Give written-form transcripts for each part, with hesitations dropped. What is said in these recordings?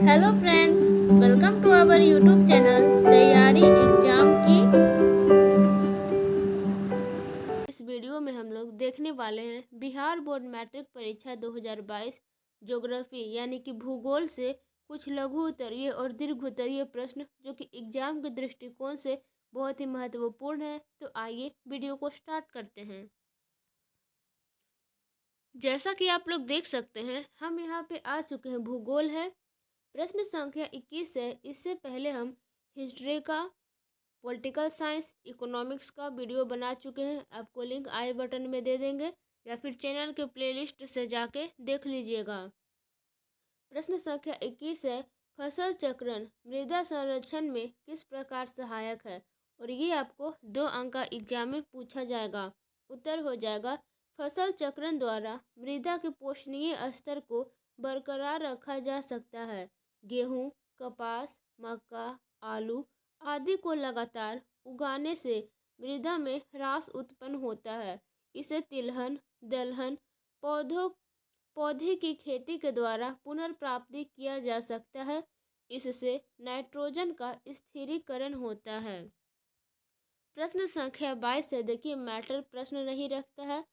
Hello friends, welcome to our YouTube channel तैयारी exam की। इस वीडियो में हम लोग देखने वाले हैं बिहार बोर्ड मैट्रिक परीक्षा 2022 ज्योग्राफी यानी कि भूगोल से कुछ लघु उत्तरीय और दीर्घ उत्तरीय प्रश्न जो कि एग्जाम के दृष्टिकोण से बहुत ही महत्वपूर्ण है। तो आइए वीडियो को स्टार्ट करते हैं। जैसा कि आप लोग देख सकते हैं, हम यहाँ पे आ चुके हैं। भूगोल है, प्रश्न संख्या 21 है। इससे पहले हम हिस्ट्री का, पॉलिटिकल साइंस, इकोनॉमिक्स का वीडियो बना चुके हैं। आपको लिंक आई बटन में दे देंगे या फिर चैनल के प्लेलिस्ट से जाके देख लीजिएगा। प्रश्न संख्या 21 है, फसल चक्रण मृदा संरक्षण में किस प्रकार सहायक है। और ये आपको 2 अंक का एग्जाम में पूछा जाएगा। उत्तर हो जाएगा, फसल चक्रण द्वारा मृदा के पोषणीय स्तर को बरकरार रखा जा सकता है। गेहूँ, कपास, मक्का, आलू आदि को लगातार उगाने से मृदा में ह्रास उत्पन्न होता है। इसे तिलहन, दलहन पौधे की खेती के द्वारा पुनर्प्राप्ति किया जा सकता है। इससे नाइट्रोजन का स्थिरीकरण होता है। प्रश्न संख्या 22 है। देखिए, मैटर प्रश्न नहीं रखता है।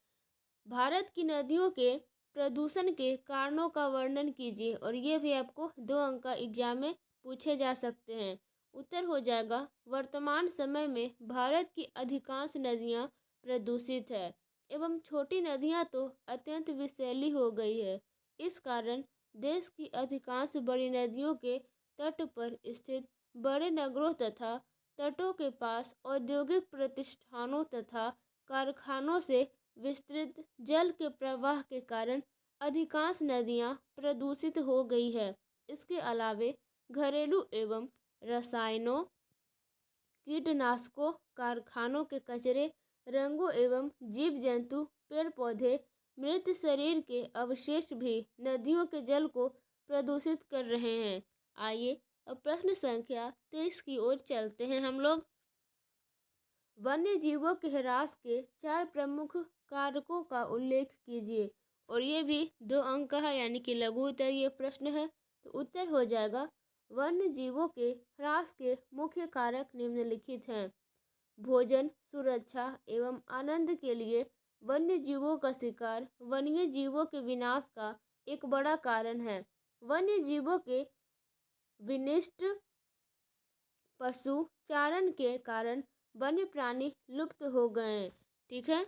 भारत की नदियों के प्रदूषण के कारणों का वर्णन कीजिए। और ये भी आपको 2 अंक का एग्जाम में पूछे जा सकते हैं। उत्तर हो जाएगा, वर्तमान समय में भारत की अधिकांश नदियाँ प्रदूषित है एवं छोटी नदियाँ तो अत्यंत विषैली हो गई है। इस कारण देश की अधिकांश बड़ी नदियों के तट पर स्थित बड़े नगरों तथा तटों के पास औद्योगिक प्रतिष्ठानों तथा कारखानों से विस्तृत जल के प्रवाह के कारण अधिकांश नदियां प्रदूषित हो गई है। इसके अलावे घरेलू एवं रसायनों, कीटनाशकों, कारखानों के कचरे, रंगों एवं जीव जंतु, पेड़ पौधे, मृत शरीर के अवशेष भी नदियों के जल को प्रदूषित कर रहे हैं। आइए अब प्रश्न संख्या 23 की ओर चलते हैं हम लोग। वन्य जीवों के ह्रास के 4 प्रमुख कारकों का उल्लेख कीजिए। और ये भी 2 अंक का है यानी कि लघु उत्तरीय प्रश्न है। तो उत्तर हो जाएगा, वन्य जीवों के ह्रास के मुख्य कारक निम्नलिखित हैं। भोजन, सुरक्षा एवं आनंद के लिए वन्य जीवों का शिकार वन्य जीवों के विनाश का एक बड़ा कारण है। वन्य जीवों के विनिष्ट पशु चारण के कारण वन्य प्राणी लुप्त हो गए। ठीक है।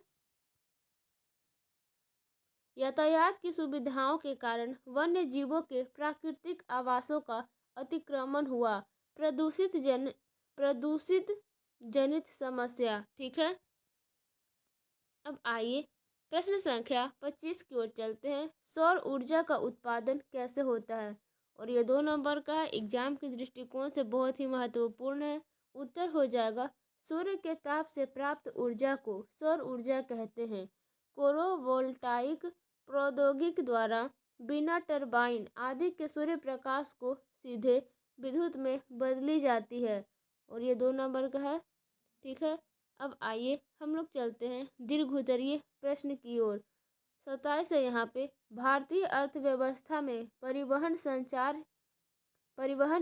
यातायात की सुविधाओं के कारण वन्य जीवों के प्राकृतिक आवासों का अतिक्रमण हुआ। प्रदूषित जनित समस्या। ठीक है। अब आइए प्रश्न संख्या 25 की ओर चलते हैं। सौर ऊर्जा का उत्पादन कैसे होता है। और ये 2 नंबर का है, एग्जाम के दृष्टिकोण से बहुत ही महत्वपूर्ण है। उत्तर हो जाएगा, सूर्य के ताप से प्राप्त ऊर्जा को सौर ऊर्जा कहते हैं। फोटोवोल्टाइक प्रौद्योगिकी द्वारा बिना टरबाइन आदि के सूर्य प्रकाश को सीधे विद्युत में बदली जाती है। और ये 2 नंबर का है। ठीक है। अब आइए हम लोग चलते हैं दीर्घ उत्तरीय प्रश्न की ओर। 27 है यहाँ पे, भारतीय अर्थव्यवस्था में परिवहन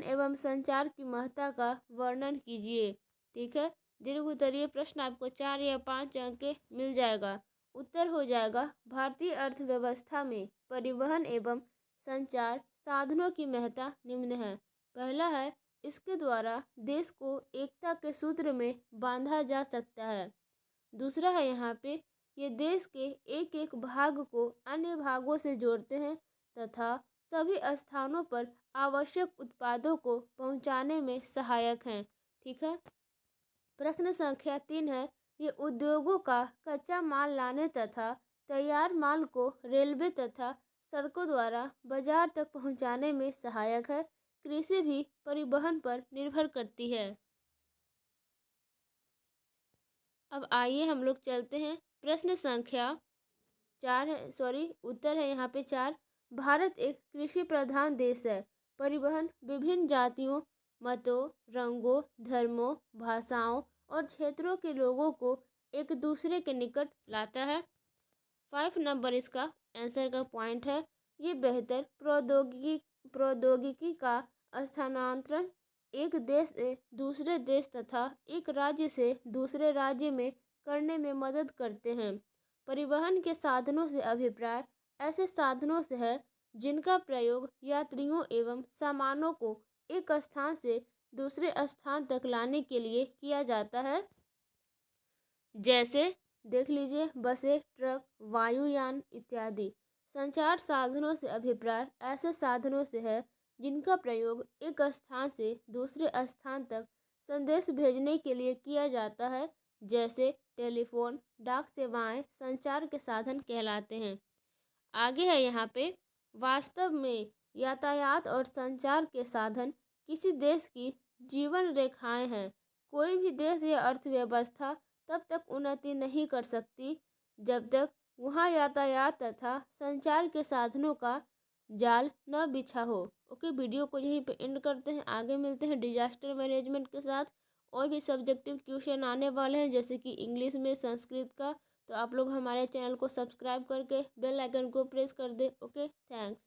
एवं संचार की महत्ता का वर्णन कीजिए। ठीक है। दीर्घ उत्तरीय प्रश्न आपको 4 या 5 अंक के मिल जाएगा। उत्तर हो जाएगा, भारतीय अर्थव्यवस्था में परिवहन एवं संचार साधनों की महत्ता निम्न है। पहला है, इसके द्वारा देश को एकता के सूत्र में बांधा जा सकता है। दूसरा है यहाँ पे, ये देश के एक एक भाग को अन्य भागों से जोड़ते हैं तथा सभी स्थानों पर आवश्यक उत्पादों को पहुंचाने में सहायक हैं। ठीक है। प्रश्न संख्या 3 है, ये उद्योगों का कच्चा माल लाने तथा तैयार माल को रेलवे तथा सड़कों द्वारा बाजार तक पहुंचाने में सहायक है। कृषि भी परिवहन पर निर्भर करती है। अब आइए हम लोग चलते हैं प्रश्न संख्या 4 है, उत्तर है यहाँ पे 4। भारत एक कृषि प्रधान देश है। परिवहन विभिन्न जातियों, मतों, रंगों, धर्मों, भाषाओं और क्षेत्रों के लोगों को एक दूसरे के निकट लाता है। 5 नंबर इसका आंसर का पॉइंट है। ये बेहतर प्रौद्योगिकी का स्थानांतरण एक देश से दूसरे देश तथा एक राज्य से दूसरे राज्य में करने में मदद करते हैं। परिवहन के साधनों से अभिप्राय ऐसे साधनों से है जिनका प्रयोग यात्रियों एवं सामानों को एक स्थान से दूसरे स्थान तक लाने के लिए किया जाता है। जैसे देख लीजिए बसें, ट्रक, वायुयान इत्यादि। संचार साधनों से अभिप्राय ऐसे साधनों से है जिनका प्रयोग एक स्थान से दूसरे स्थान तक संदेश भेजने के लिए किया जाता है। जैसे टेलीफोन, डाक सेवाएं संचार के साधन कहलाते हैं। आगे है यहाँ पे, वास्तव में यातायात और संचार के साधन किसी देश की जीवन रेखाएं हैं। कोई भी देश या अर्थव्यवस्था तब तक उन्नति नहीं कर सकती जब तक वहाँ यातायात तथा संचार के साधनों का जाल न बिछा हो। ओके, वीडियो को यहीं पे एंड करते हैं। आगे मिलते हैं डिजास्टर मैनेजमेंट के साथ। और भी सब्जेक्टिव क्वेश्चन आने वाले हैं जैसे कि इंग्लिश में, संस्कृत का। तो आप लोग हमारे चैनल को सब्सक्राइब करके बेल आइकन को प्रेस कर दे। Okay, thanks.